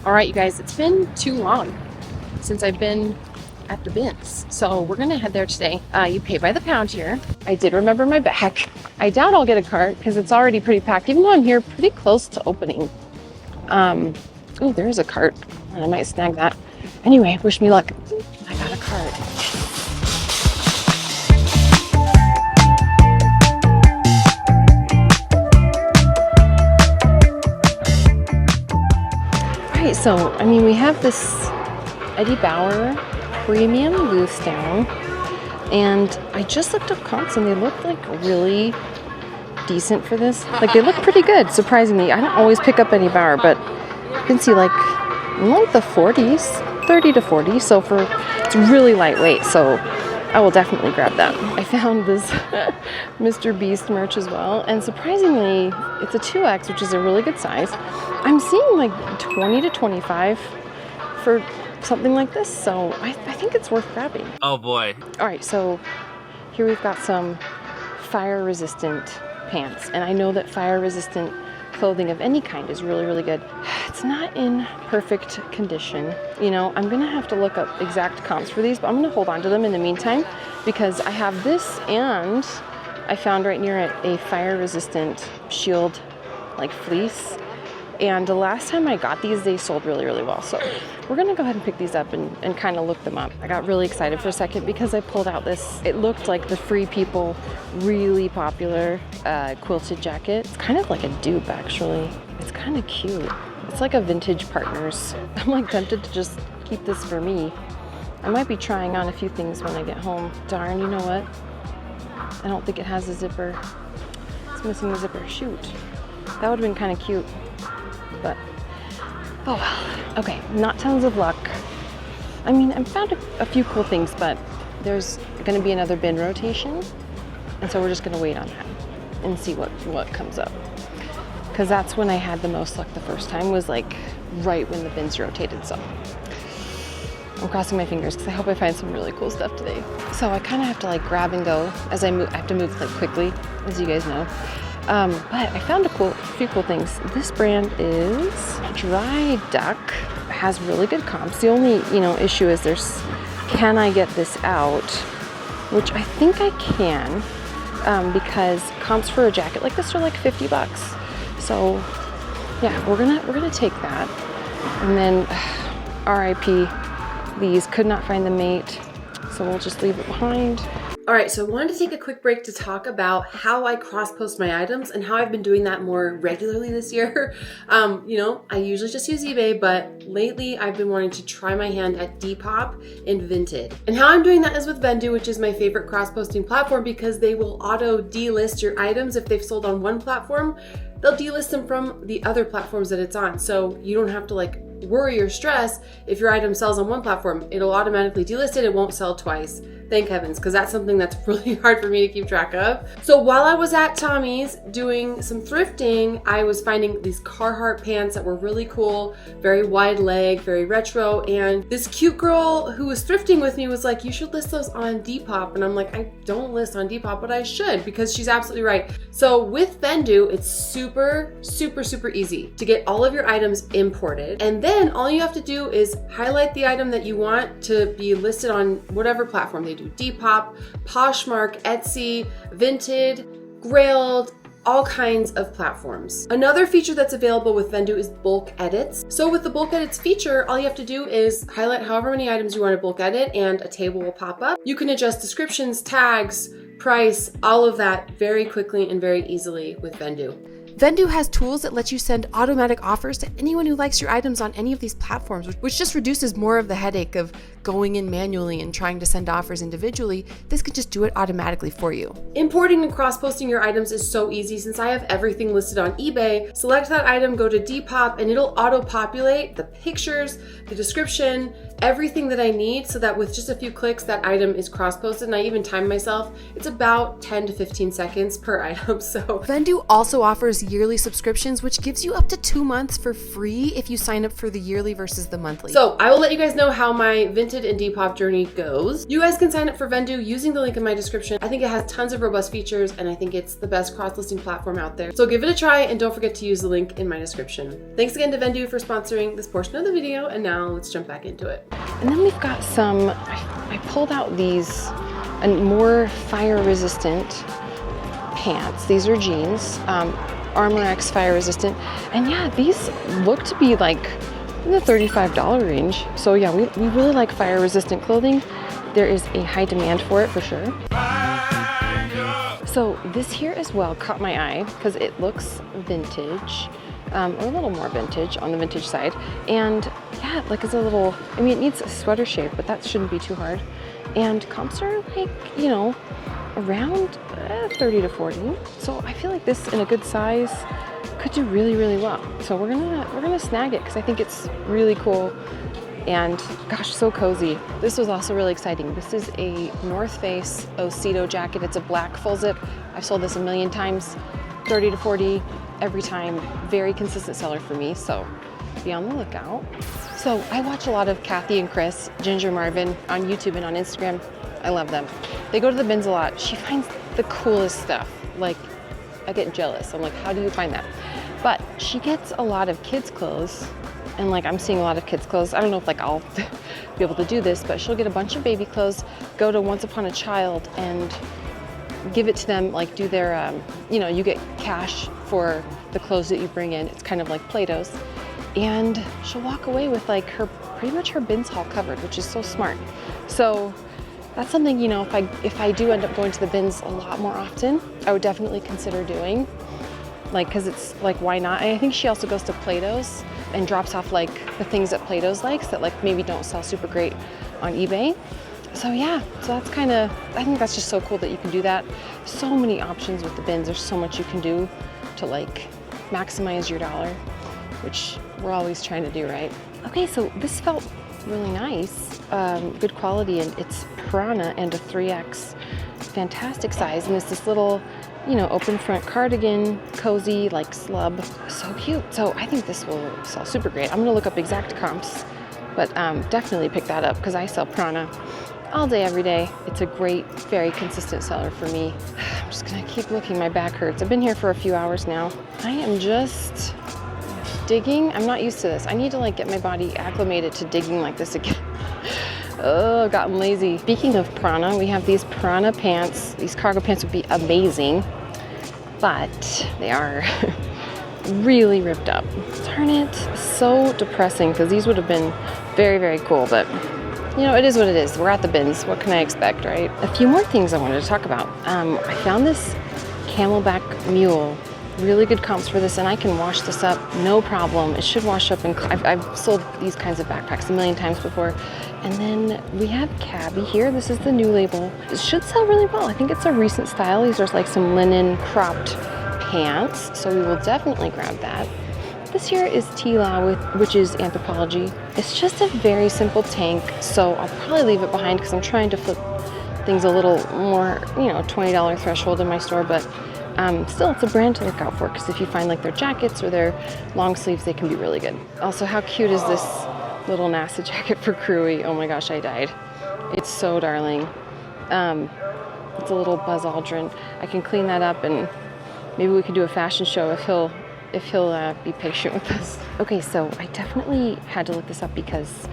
All right, you guys, it's been too long since I've been at the bins. So we're gonna head there today. You pay by the pound here. I did remember my bag. I doubt I'll get a cart because it's already pretty packed, even though I'm here pretty close to opening. Oh, there is a cart. I might snag that. Anyway, wish me luck. I got a cart. All right, so I mean, we have this Eddie Bauer premium loose down, and I just looked up comps and they look like really decent for this. Like they look pretty good, surprisingly. I don't always pick up Eddie Bauer, but you can see like the 40s, 30 to 40. So it's really lightweight, so I will definitely grab that. I found this Mr. Beast merch as well, and surprisingly, it's a 2X, which is a really good size. I'm seeing like 20 to 25 for something like this, so I think it's worth grabbing. Oh boy. All right, so here we've got some fire resistant pants, and I know that fire resistant clothing of any kind is really, really good. It's not in perfect condition. You know, I'm gonna have to look up exact comps for these, but I'm gonna hold on to them in the meantime because I have this, and I found right near it a fire resistant shield like fleece. And the last time I got these, they sold really, really well. So we're gonna go ahead and pick these up and kind of look them up. I got really excited for a second because I pulled out this, it looked like the Free People really popular quilted jacket. It's kind of like a dupe actually. It's kind of cute. It's like a vintage Partners. I'm like tempted to just keep this for me. I might be trying on a few things when I get home. Darn, you know what? I don't think it has a zipper. It's missing the zipper, shoot. That would've been kind of cute. But, oh well. Okay, not tons of luck. I mean, I found a few cool things, but there's gonna be another bin rotation. And so we're just gonna wait on that and see what comes up. Because that's when I had the most luck the first time, was like right when the bins rotated. So I'm crossing my fingers because I hope I find some really cool stuff today. So I kind of have to like grab and go as I move. I have to move like quickly, as you guys know. But I found a few cool things. This brand is Dry Duck. It has really good comps. The only, issue is can I get this out? Which I think I can, because comps for a jacket like this are like $50. So yeah, we're gonna take that. And then RIP, these could not find the mate, so we'll just leave it behind. All right, so I wanted to take a quick break to talk about how I cross-post my items and how I've been doing that more regularly this year. I usually just use eBay, but lately I've been wanting to try my hand at Depop and Vinted. And how I'm doing that is with Vendoo, which is my favorite cross-posting platform because they will auto delist your items if they've sold on one platform. They'll delist them from the other platforms that it's on. So you don't have to like worry or stress if your item sells on one platform. It'll automatically delist it. It won't sell twice. Thank heavens, because that's something that's really hard for me to keep track of. So while I was at Tommy's doing some thrifting, I was finding these Carhartt pants that were really cool, very wide leg, very retro. And this cute girl who was thrifting with me was like, you should list those on Depop. And I'm like, I don't list on Depop, but I should, because she's absolutely right. So with Vendoo, it's super, super, super easy to get all of your items imported. And then all you have to do is highlight the item that you want to be listed on whatever platform they do. Depop, Poshmark, Etsy, Vinted, Grailed, all kinds of platforms. Another feature that's available with Vendoo is bulk edits. So with the bulk edits feature, all you have to do is highlight however many items you want to bulk edit and a table will pop up. You can adjust descriptions, tags, price, all of that very quickly and very easily with Vendoo. Vendoo has tools that let you send automatic offers to anyone who likes your items on any of these platforms, which just reduces more of the headache of going in manually and trying to send offers individually. This can just do it automatically for you. Importing and cross-posting your items is so easy since I have everything listed on eBay. Select that item, go to Depop, and it'll auto-populate the pictures, the description, everything that I need so that with just a few clicks, that item is cross-posted. And I even time myself. It's about 10 to 15 seconds per item. So Vendoo also offers yearly subscriptions, which gives you up to 2 months for free if you sign up for the yearly versus the monthly. So I will let you guys know how my Vinted and Depop journey goes. You guys can sign up for Vendoo using the link in my description. I think it has tons of robust features and I think it's the best cross-listing platform out there. So give it a try and don't forget to use the link in my description. Thanks again to Vendoo for sponsoring this portion of the video, and now let's jump back into it. And then we've got some, I pulled out these more fire resistant pants. These are jeans, Armor X fire resistant. And yeah, these look to be like in the $35 range. So yeah, we really like fire resistant clothing. There is a high demand for it for sure. So this here as well caught my eye because it looks vintage. Or a little more vintage on the vintage side. And yeah, like it's a little, I mean, it needs a sweater shape, but that shouldn't be too hard. And comps are like, you know, around 30 to 40. So I feel like this in a good size could do really, really well. So we're gonna snag it because I think it's really cool and gosh, so cozy. This was also really exciting. This is a North Face Ocedo jacket. It's a black full zip. I've sold this a million times, 30 to 40 every time. Very consistent seller for me, so be on the lookout. So I watch a lot of Kathy and Chris, Ginger Marvin on YouTube and on Instagram. I love them. They go to the bins a lot. She finds the coolest stuff. Like, I get jealous. I'm like, how do you find that? But she gets a lot of kids' clothes, and like I'm seeing a lot of kids' clothes. I don't know if like I'll be able to do this, but she'll get a bunch of baby clothes, go to Once Upon a Child and give it to them, like do their, you know, you get cash for the clothes that you bring in. It's kind of like Play-Doh's. And she'll walk away with like pretty much her bins haul covered, which is so smart. So that's something, you know, if I do end up going to the bins a lot more often, I would definitely consider doing. Like, because it's like, why not? And I think she also goes to Play-Doh's and drops off like the things that Play-Doh's likes that like maybe don't sell super great on eBay. So yeah, so that's kind of, I think that's just so cool that you can do that. So many options with the bins. There's so much you can do to like maximize your dollar, which we're always trying to do, right? Okay, so this felt really nice, good quality, and it's Prana and a 3X, fantastic size, and it's this little, you know, open front cardigan, cozy, like slub, so cute. So I think this will sell super great. I'm gonna look up exact comps, but definitely pick that up because I sell Prana all day, every day. It's a great, very consistent seller for me. I'm just gonna keep looking, my back hurts. I've been here for a few hours now. I am just digging. I'm not used to this. I need to like get my body acclimated to digging like this again. Oh, I've gotten lazy. Speaking of Prana, we have these Prana pants. These cargo pants would be amazing, but they are really ripped up. Darn it, so depressing because these would have been very, very cool, but you know, it is what it is. We're at the bins. What can I expect, right? A few more things I wanted to talk about. I found this Camelback Mule. Really good comps for this, and I can wash this up, no problem. It should wash up, and I've sold these kinds of backpacks a million times before. And then we have Cabby here. This is the new label. It should sell really well. I think it's a recent style. These are like some linen cropped pants, so we will definitely grab that. This here is Tila, which is Anthropologie. It's just a very simple tank, so I'll probably leave it behind because I'm trying to flip things a little more, you know, $20 threshold in my store, but still, it's a brand to look out for because if you find like their jackets or their long sleeves, they can be really good. Also, how cute is this little NASA jacket for Crewy? Oh my gosh, I died. It's so darling. It's a little Buzz Aldrin. I can clean that up and maybe we can do a fashion show if he'll be patient with us. Okay, so I definitely had to look this up because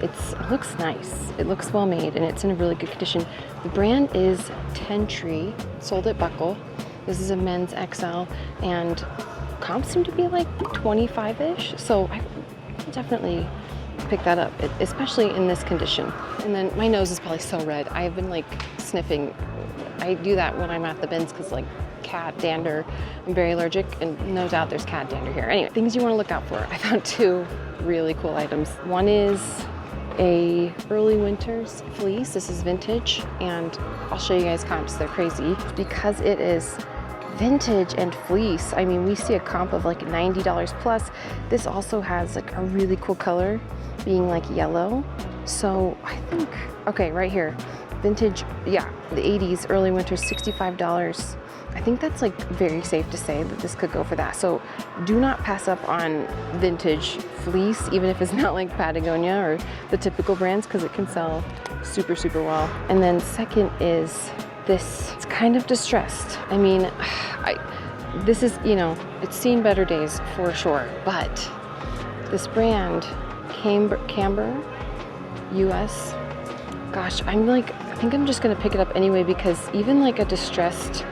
it looks nice. It looks well made and it's in a really good condition. The brand is Tentree, sold at Buckle. This is a men's XL, and comps seem to be like 25-ish, so I definitely pick that up, especially in this condition. And then my nose is probably so red. I've been like sniffing. I do that when I'm at the bins because like cat dander, I'm very allergic, and no doubt there's cat dander here. Anyway, things you want to look out for. I found two really cool items. One is a early winters fleece. This is vintage, and I'll show you guys comps. They're crazy because it is vintage and fleece. I mean, we see a comp of like $90 plus. This also has like a really cool color being like yellow. So I think, okay, right here, vintage, yeah, the 80s, early winter, $65. I think that's like very safe to say that this could go for that. So do not pass up on vintage fleece, even if it's not like Patagonia or the typical brands, because it can sell super, super well. And then second is this, it's kind of distressed. I mean, this is, you know, it's seen better days for sure, but this brand, Camber US, gosh, I think I'm just gonna pick it up anyway, because even like a distressed,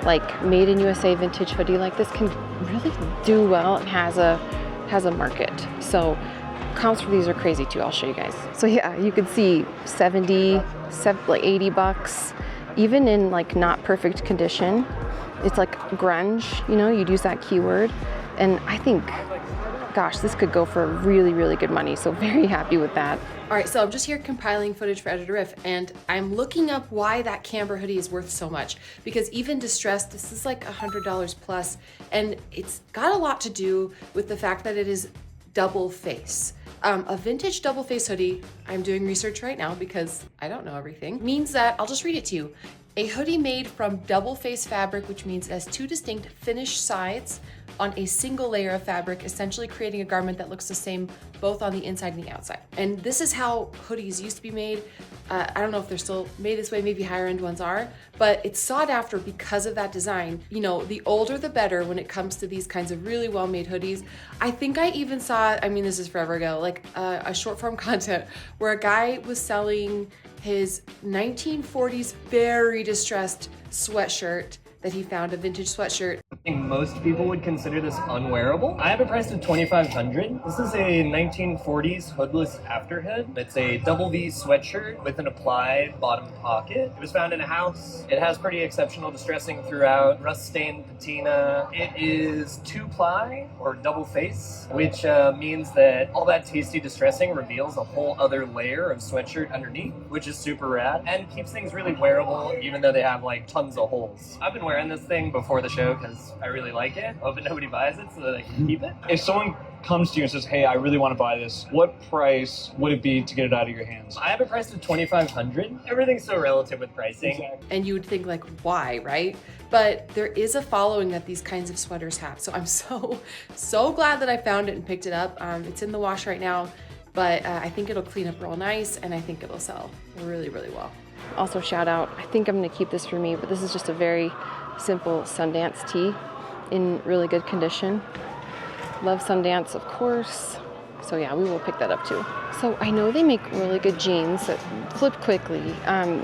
like made in USA vintage hoodie like this can really do well and has a market. So comps for these are crazy too. I'll show you guys. So yeah, you can see 70, like $80, even in like not perfect condition. It's like grunge, you know, you'd use that keyword. And I think, gosh, this could go for really, really good money. So very happy with that. All right, so I'm just here compiling footage for Editor Riff, and I'm looking up why that Camber hoodie is worth so much, because even distressed, this is like $100 plus, and it's got a lot to do with the fact that it is double face. A vintage double face hoodie, I'm doing research right now because I don't know everything, means that, I'll just read it to you. A hoodie made from double face fabric, which means it has two distinct finished sides on a single layer of fabric, essentially creating a garment that looks the same both on the inside and the outside. And this is how hoodies used to be made. I don't know if they're still made this way, maybe higher end ones are, but it's sought after because of that design. You know, the older the better when it comes to these kinds of really well-made hoodies. I think I even saw, I mean, this is forever ago, like a short form content where a guy was selling his 1940s very distressed sweatshirt that he found, a vintage sweatshirt. I think most people would consider this unwearable. I have it priced at $2,500. This is a 1940s hoodless afterhood. It's a double V sweatshirt with an applied bottom pocket. It was found in a house. It has pretty exceptional distressing throughout, rust-stained patina. It is 2-ply or double face, which means that all that tasty distressing reveals a whole other layer of sweatshirt underneath, which is super rad and keeps things really wearable, even though they have like tons of holes. I've been wearing this thing before the show because I really like it. Hoping nobody buys it so that I can keep it. If someone comes to you and says, hey, I really want to buy this, what price would it be to get it out of your hands? I have it priced at $2,500. Everything's so relative with pricing. Exactly. And you would think like, why, right? But there is a following that these kinds of sweaters have. So I'm so glad that I found it and picked it up. It's in the wash right now, but I think it'll clean up real nice, and I think it'll sell really, really well. Also shout out, I think I'm gonna keep this for me, but this is just a very simple Sundance tee in really good condition. Love Sundance, of course. So yeah, we will pick that up too. So I know they make really good jeans that flip quickly.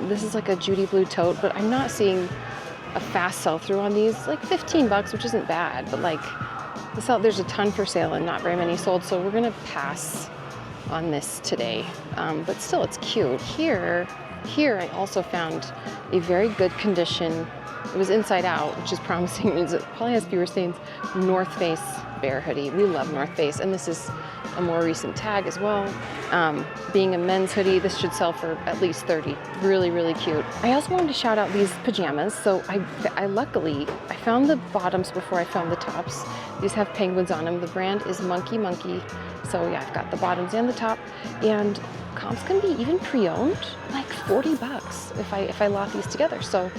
This is like a Judy blue tote, but I'm not seeing a fast sell through on these. Like $15, which isn't bad, but like there's a ton for sale and not very many sold. So we're gonna pass on this today. But still, it's cute. Here I also found a very good condition. It was inside out, which is promising. It probably has fewer stains. North Face bear hoodie. We love North Face, and this is a more recent tag as well. Being a men's hoodie, this should sell for at least $30. Really, really cute. I also wanted to shout out these pajamas. So I luckily found the bottoms before I found the tops. These have penguins on them. The brand is Monkey Monkey. So yeah, I've got the bottoms and the top, and comps can be even pre-owned, like $40 if I lot these together. So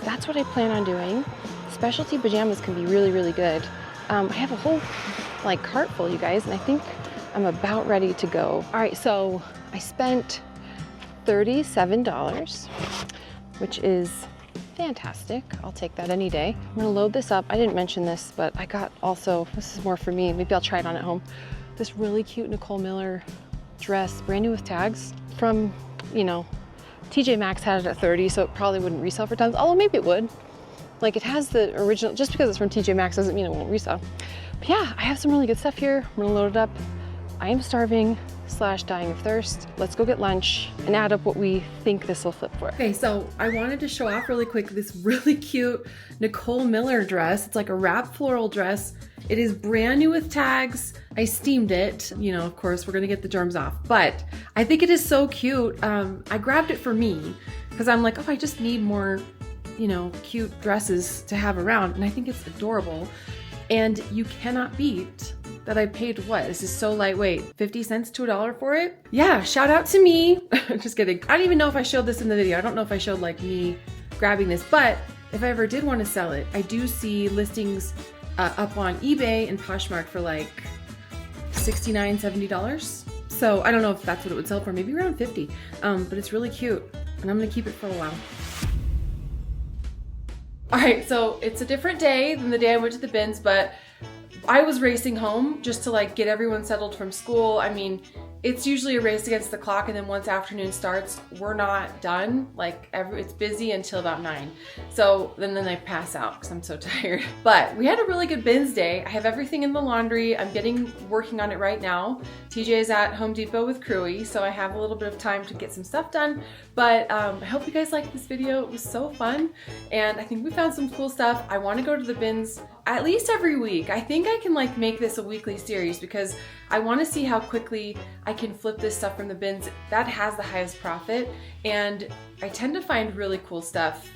that's what I plan on doing. Specialty pajamas can be really, really good. I have a whole like cart full, you guys, and I think I'm about ready to go. All right, so I spent $37, which is fantastic. I'll take that any day. I'm gonna load this up. I didn't mention this, but I got also, this is more for me, maybe I'll try it on at home, this really cute Nicole Miller dress, brand new with tags from, you know, TJ Maxx had it at $30, so it probably wouldn't resell for tons, although maybe it would. Like, it has the original, just because it's from TJ Maxx doesn't mean it won't resell. But yeah, I have some really good stuff here. I'm gonna load it up. I am starving / dying of thirst. Let's go get lunch and add up what we think this will flip for. Okay, so I wanted to show off really quick this really cute Nicole Miller dress. It's like a wrap floral dress. It is brand new with tags. I steamed it. You know, of course, we're gonna get the germs off, but I think it is so cute. I grabbed it for me because I'm like, oh, I just need more, you know, cute dresses to have around. And I think it's adorable. And you cannot beat that I paid what? This is so lightweight. 50 cents to $1 for it? Yeah, shout out to me. Just kidding. I don't even know if I showed this in the video. I don't know if I showed like me grabbing this, but if I ever did want to sell it, I do see listings up on eBay and Poshmark for like $69, $70. So I don't know if that's what it would sell for, maybe around 50. But it's really cute and I'm gonna keep it for a while. All right, so it's a different day than the day I went to the bins, but I was racing home just to like get everyone settled from school. I mean, it's usually a race against the clock, and then once afternoon starts, we're not done. Like it's busy until about 9. So then I pass out because I'm so tired. But we had a really good bins day. I have everything in the laundry. I'm working on it right now. TJ is at Home Depot with Crewy, so I have a little bit of time to get some stuff done. But I hope you guys liked this video. It was so fun, and I think we found some cool stuff. I want to go to the bins at least every week. I think I can like make this a weekly series because I want to see how quickly I can flip this stuff from the bins. That has the highest profit, and I tend to find really cool stuff.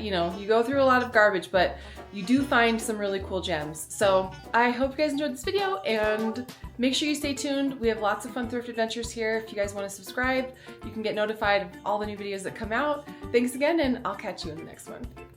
You know, you go through a lot of garbage, but you do find some really cool gems. So I hope you guys enjoyed this video, and make sure you stay tuned. We have lots of fun thrift adventures here. If you guys want to subscribe, you can get notified of all the new videos that come out. Thanks again, and I'll catch you in the next one.